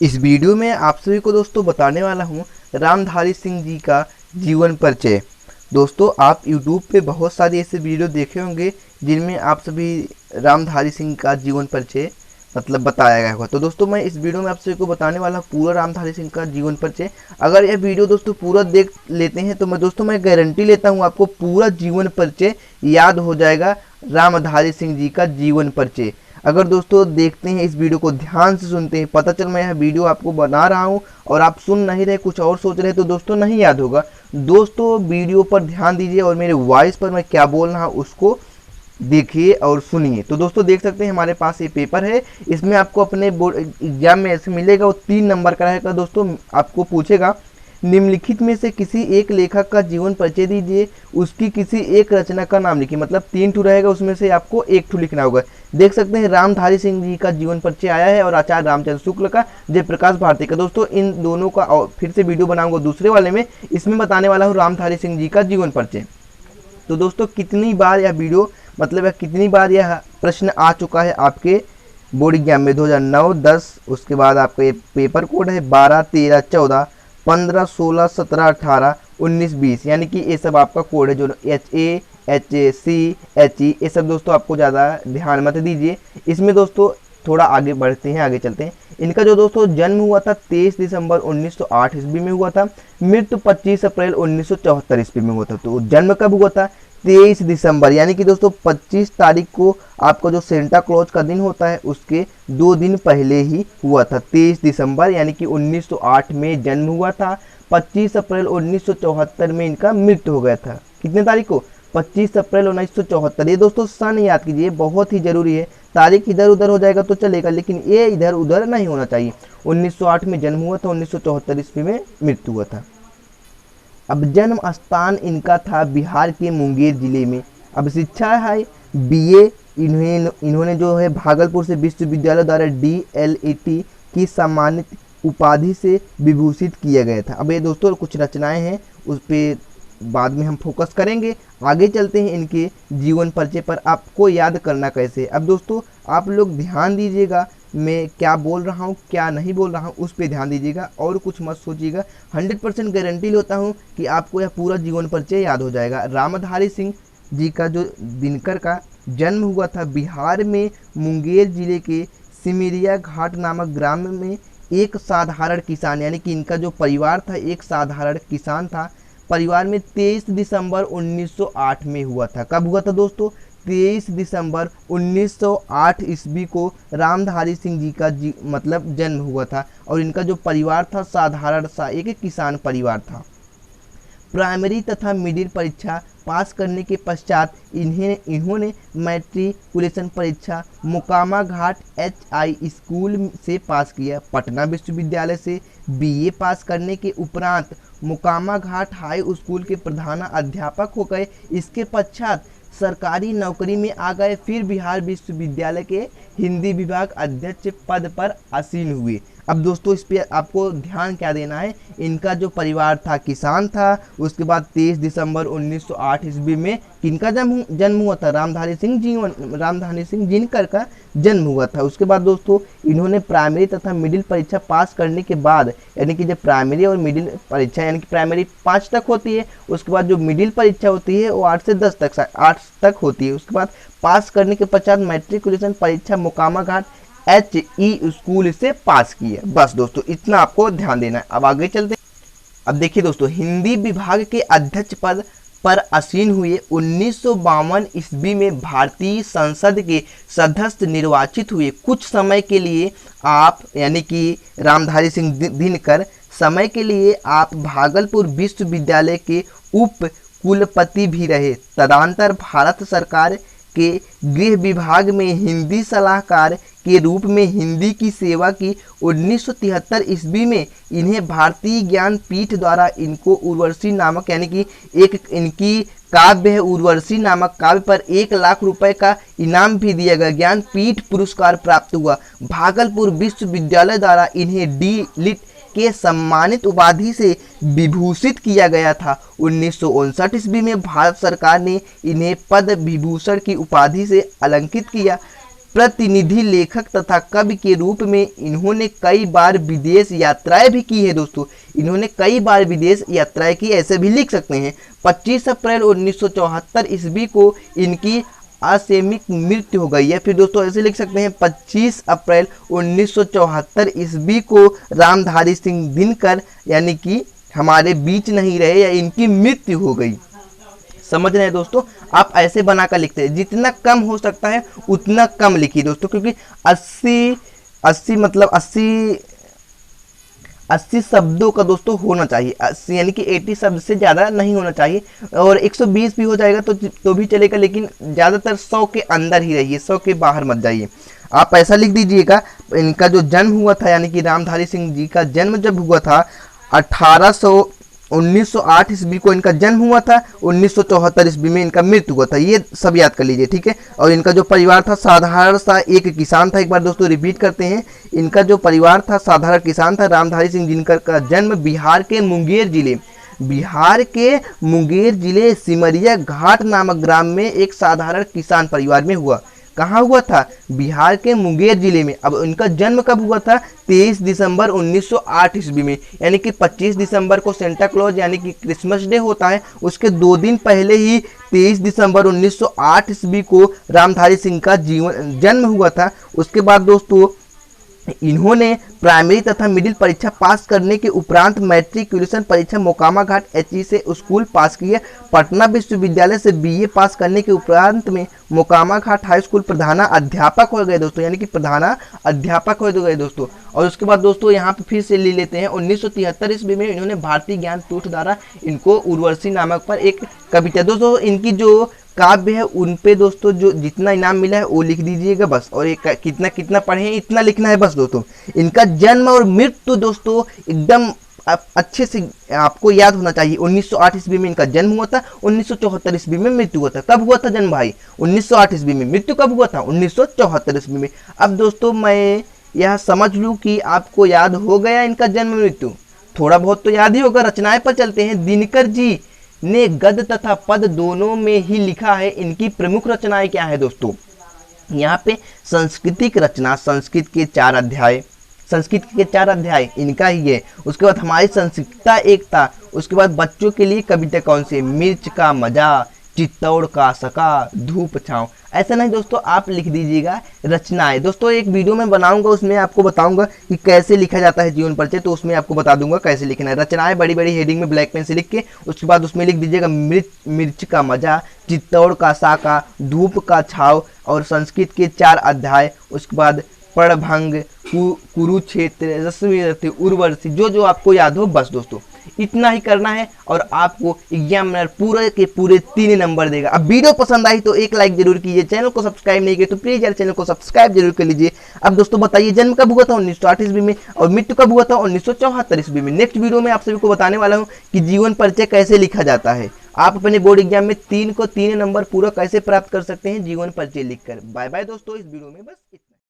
इस वीडियो में आप सभी को दोस्तों बताने वाला हूँ रामधारी सिंह जी का जीवन परिचय। दोस्तों आप YouTube पे बहुत सारे ऐसे वीडियो देखे होंगे जिनमें आप सभी रामधारी सिंह का जीवन परिचय बताया गया होगा। तो दोस्तों मैं इस वीडियो में आप सभी को बताने वाला हूँ पूरा रामधारी सिंह का जीवन परिचय। अगर यह वीडियो दोस्तों पूरा देख लेते हैं तो मैं गारंटी लेता हूँ आपको पूरा जीवन परिचय याद हो जाएगा। रामधारी सिंह जी का जीवन परिचय अगर दोस्तों देखते हैं, इस वीडियो को ध्यान से सुनते हैं, पता चल मैं यह वीडियो आपको बना रहा हूं और आप सुन नहीं रहे, कुछ और सोच रहे तो दोस्तों नहीं याद होगा। दोस्तों वीडियो पर ध्यान दीजिए और मेरे वॉइस पर मैं क्या बोल रहा हूं उसको देखिए और सुनिए। तो दोस्तों देख सकते हैं हमारे पास ये पेपर है, इसमें आपको अपने बोर्ड एग्जाम में ऐसे मिलेगा, वो 3 नंबर का रहेगा। दोस्तों आपको पूछेगा निम्नलिखित में से किसी एक लेखक का जीवन परिचय दीजिए, उसकी किसी एक रचना का नाम लिखिए। मतलब 3 ठू रहेगा, उसमें से आपको 1 ठू लिखना होगा। देख सकते हैं रामधारी सिंह जी का जीवन परिचय आया है और आचार्य रामचंद्र शुक्ल का, जयप्रकाश भारती का। दोस्तों इन दोनों का और फिर से वीडियो बनाऊंगा दूसरे वाले में, इसमें बताने वाला हूँ रामधारी सिंह जी का जीवन परिचय। तो दोस्तों कितनी बार यह वीडियो कितनी बार यह प्रश्न आ चुका है आपके बोर्ड एग्जाम में 2009, 10, उसके बाद आपका ये पेपर कोड है 12, 13, 14, 15, 16, 17, 18, 19, 20, यानी कि ये सब आपका कोड है जो HA, HC, HE, ये सब दोस्तों आपको ज़्यादा ध्यान मत दीजिए। इसमें दोस्तों थोड़ा आगे बढ़ते हैं, आगे चलते हैं। इनका जो दोस्तों जन्म हुआ था 23 दिसंबर 1908 ईस्वी में हुआ था, मृत्यु 25 अप्रैल 1974 ईस्वी में हुआ था। तो जन्म कब हुआ था? 23 दिसंबर, यानी कि दोस्तों 25 तारीख को आपका जो सेंटा क्लॉज का दिन होता है उसके 2 दिन पहले ही हुआ था। 23 दिसंबर यानी कि 1908 में जन्म हुआ था, 25 अप्रैल 1974 में इनका मृत्यु हो गया था। कितने तारीख को? 25 अप्रैल 1974। ये दोस्तों सन याद कीजिए, बहुत ही जरूरी है। तारीख इधर उधर हो जाएगा तो चलेगा, लेकिन ये इधर उधर नहीं होना चाहिए। 1908 में जन्म हुआ था, 1974 ईस्वी में मृत्यु हुआ था। अब जन्म स्थान इनका था बिहार के मुंगेर जिले में। अब शिक्षा है BA, इन्होंने जो है भागलपुर से विश्वविद्यालय द्वारा DLAT की सम्मानित उपाधि से विभूषित किया गया था। अब ये दोस्तों कुछ रचनाएं हैं, उस पर बाद में हम फोकस करेंगे। आगे चलते हैं इनके जीवन परिचय पर, आपको याद करना कैसे। अब दोस्तों आप लोग ध्यान दीजिएगा, मैं क्या बोल रहा हूँ क्या नहीं बोल रहा हूँ उस पर ध्यान दीजिएगा और कुछ मत सोचिएगा। 100% गारंटी लेता हूँ कि आपको यह पूरा जीवन परिचय याद हो जाएगा। रामधारी सिंह जी का जो दिनकर का जन्म हुआ था बिहार में मुंगेर जिले के सिमरिया घाट नामक ग्राम में एक साधारण किसान, यानी कि इनका जो परिवार था एक साधारण किसान था। परिवार में 23 दिसंबर 1908 में हुआ था। कब हुआ था दोस्तों? 23 दिसंबर 1908 ईस्वी को रामधारी सिंह जी का जन्म हुआ था और इनका जो परिवार था साधारण सा एक किसान परिवार था। प्राइमरी तथा मिडिल परीक्षा पास करने के पश्चात इन्होंने मैट्रिकुलेशन परीक्षा मुकामा घाट HI स्कूल से पास किया। पटना विश्वविद्यालय से BA पास करने के उपरांत मुकामा घाट हाई स्कूल के प्रधानाध्यापक हो गए। इसके पश्चात सरकारी नौकरी में आ गए, फिर बिहार विश्वविद्यालय के हिंदी विभाग अध्यक्ष पद पर आसीन हुए। अब दोस्तों इस पर आपको ध्यान क्या देना है, इनका जो परिवार था किसान था। उसके बाद 23 दिसंबर 1908 ईस्वी में किनका जन्म हुआ था? रामधारी सिंह जिनकर का जन्म हुआ था। उसके बाद दोस्तों इन्होंने प्राइमरी तथा मिडिल परीक्षा पास करने के बाद, यानी कि जब प्राइमरी और मिडिल परीक्षा, यानी कि प्राइमरी 5 तक होती है, उसके बाद जो मिडिल परीक्षा होती है वो 8 से 10 तक 8 तक होती है। उसके बाद पास करने के पश्चात मैट्रिकुलेशन परीक्षा मुकामा घाट HE स्कूल से पास किया। बस दोस्तों इतना आपको ध्यान देना है। अब आगे चलते हैं। अब देखिए दोस्तों हिंदी विभाग के अध्यक्ष पद पर आसीन हुए। 1952 ईस्वी में भारतीय संसद के सदस्य निर्वाचित हुए। कुछ समय के लिए आप, यानी कि रामधारी सिंह दिनकर, समय के लिए आप भागलपुर विश्वविद्यालय के उप कुलपति भी रहे। तदनंतर भारत सरकार के गृह विभाग में हिंदी सलाहकार के रूप में हिंदी की सेवा की। 1973 ईस्वी में इन्हें भारतीय ज्ञान पीठ द्वारा इनको उर्वशी नामक, यानी कि एक इनकी काव्य है उर्वशी नामक काव्य पर 1 लाख रुपए का इनाम भी दिया गया। ज्ञान पीठ पुरस्कार प्राप्त हुआ। भागलपुर विश्वविद्यालय द्वारा इन्हें D.Litt के सम्मानित उपाधि से विभूषित किया गया था। 1959 ईस्वी में भारत सरकार ने इन्हें पद्म विभूषण की उपाधि से अलंकृत किया। प्रतिनिधि लेखक तथा कवि के रूप में इन्होंने कई बार विदेश यात्राएं भी की है दोस्तों। इन्होंने कई बार विदेश यात्राएं की, ऐसे भी लिख सकते हैं। 25 अप्रैल 1974 ईस्वी को इनकी आकस्मिक मृत्यु हो गई है। फिर दोस्तों ऐसे लिख सकते हैं 25 अप्रैल 1974 ईस्वी को रामधारी सिंह दिनकर यानी कि हमारे बीच नहीं रहे या इनकी मृत्यु हो गई। समझ रहे हैं दोस्तों, आप ऐसे बनाकर लिखते हैं, जितना कम हो सकता है उतना कम लिखिए दोस्तों, क्योंकि 80 मतलब 80 शब्दों का दोस्तों होना चाहिए, 80 यानी कि 80 शब्द से ज़्यादा नहीं होना चाहिए। और 120 भी हो जाएगा तो भी चलेगा, लेकिन ज़्यादातर 100 के अंदर ही रहिए, 100 के बाहर मत जाइए। आप ऐसा लिख दीजिएगा, इनका जो जन्म हुआ था यानी कि रामधारी सिंह जी का जन्म जब हुआ था 1908 ईस्वी को इनका जन्म हुआ था, 1974 ईस्वी में इनका मृत्यु हुआ था। ये सब याद कर लीजिए, ठीक है। और इनका जो परिवार था साधारण सा एक किसान था। एक बार दोस्तों रिपीट करते हैं, इनका जो परिवार था साधारण किसान था। रामधारी सिंह दिनकर का जन्म बिहार के मुंगेर जिले सिमरिया घाट नामक ग्राम में एक साधारण किसान परिवार में हुआ। कहाँ हुआ था? बिहार के मुंगेर जिले में। अब इनका जन्म कब हुआ था? 23 दिसंबर 1908 ईस्वी में, यानी कि 25 दिसंबर को सेंटा क्लॉज यानी कि क्रिसमस डे होता है, उसके 2 दिन पहले ही 23 दिसंबर 1908 ईस्वी को रामधारी सिंह का जन्म हुआ था। उसके बाद दोस्तों इन्होंने प्राइमरी तथा मिडिल परीक्षा पास करने के उपरांत मैट्रिकुलेशन परीक्षा मोकामा घाट HE से स्कूल पास किए। पटना विश्वविद्यालय से BA पास करने के उपरांत में मोकामा घाट हाई स्कूल प्रधाना अध्यापक हो गए दोस्तों, यानी कि प्रधाना अध्यापक हो गए दोस्तों। और उसके बाद दोस्तों यहाँ पे फिर से ले लेते हैं 1973 ईस्वी में इन्होंने भारतीय ज्ञान पीठ द्वारा इनको उर्वशी नामक पर एक कविता, दोस्तों इनकी जो काव्य है उन पे दोस्तों जो जितना इनाम मिला है वो लिख दीजिएगा बस, और एक कितना पढ़े हैं इतना लिखना है बस दोस्तों। इनका जन्म और मृत्यु दोस्तों एकदम अच्छे से आपको याद होना चाहिए। 1908 ईस्वी में इनका जन्म हुआ था, 1974 ईस्वी में मृत्यु हुआ था। कब हुआ था जन्म भाई? 1908 ईस्वी में। मृत्यु कब हुआ था? 1974 ईस्वी में। अब दोस्तों मैं यह समझ लूँ कि आपको याद हो गया इनका जन्म मृत्यु, थोड़ा बहुत तो याद ही होगा। रचनाएं पर चलते हैं। दिनकर जी ने गद्य तथा पद दोनों में ही लिखा है। इनकी प्रमुख रचनाएं क्या है दोस्तों? यहाँ पे सांस्कृतिक रचना, संस्कृत के 4 अध्याय इनका ही है। उसके बाद हमारी संस्कृतता एकता, उसके बाद बच्चों के लिए कविता कौन सी? मिर्च का मजा, चित्तौड़ का सका, धूप छाँव। ऐसा नहीं दोस्तों, आप लिख दीजिएगा रचनाएं। दोस्तों एक वीडियो में बनाऊंगा, उसमें आपको बताऊंगा कि कैसे लिखा जाता है जीवन परिचय, तो उसमें आपको बता दूंगा कैसे लिखना है। रचनाएं बड़ी बड़ी हेडिंग में ब्लैक पेन से लिख के उसके बाद उसमें लिख दीजिएगा मिर्च का मजा, चित्तौड़ का साका, धूप का छाव और संस्कृत के 4 अध्याय। उसके बाद पड़भंग, कुरुक्षेत्र, रश्मि, उर्वशी, जो आपको याद हो बस दोस्तों इतना ही करना है और आपको एग्जामिनर पूरे के पूरे 3 नंबर देगा। अब वीडियो पसंद आई तो एक लाइक जरूर कीजिए, चैनल को सब्सक्राइब नहीं किया तो प्लीज यार चैनल को सब्सक्राइब जरूर कर लीजिए। अब दोस्तों बताइए जन्म कब हुआ था? 1908 ईस्वी में, और मृत्यु कब हुआ था? 1974 ईस्वी में। नेक्स्ट वीडियो में आप सभी को बताने वाला हूँ कि जीवन परिचय कैसे लिखा जाता है। आप अपने बोर्ड एग्जाम में 3 नंबर पूरा कैसे प्राप्त कर सकते हैं जीवन परिचय लिखकर। बाय बाय दोस्तों, इस वीडियो में बस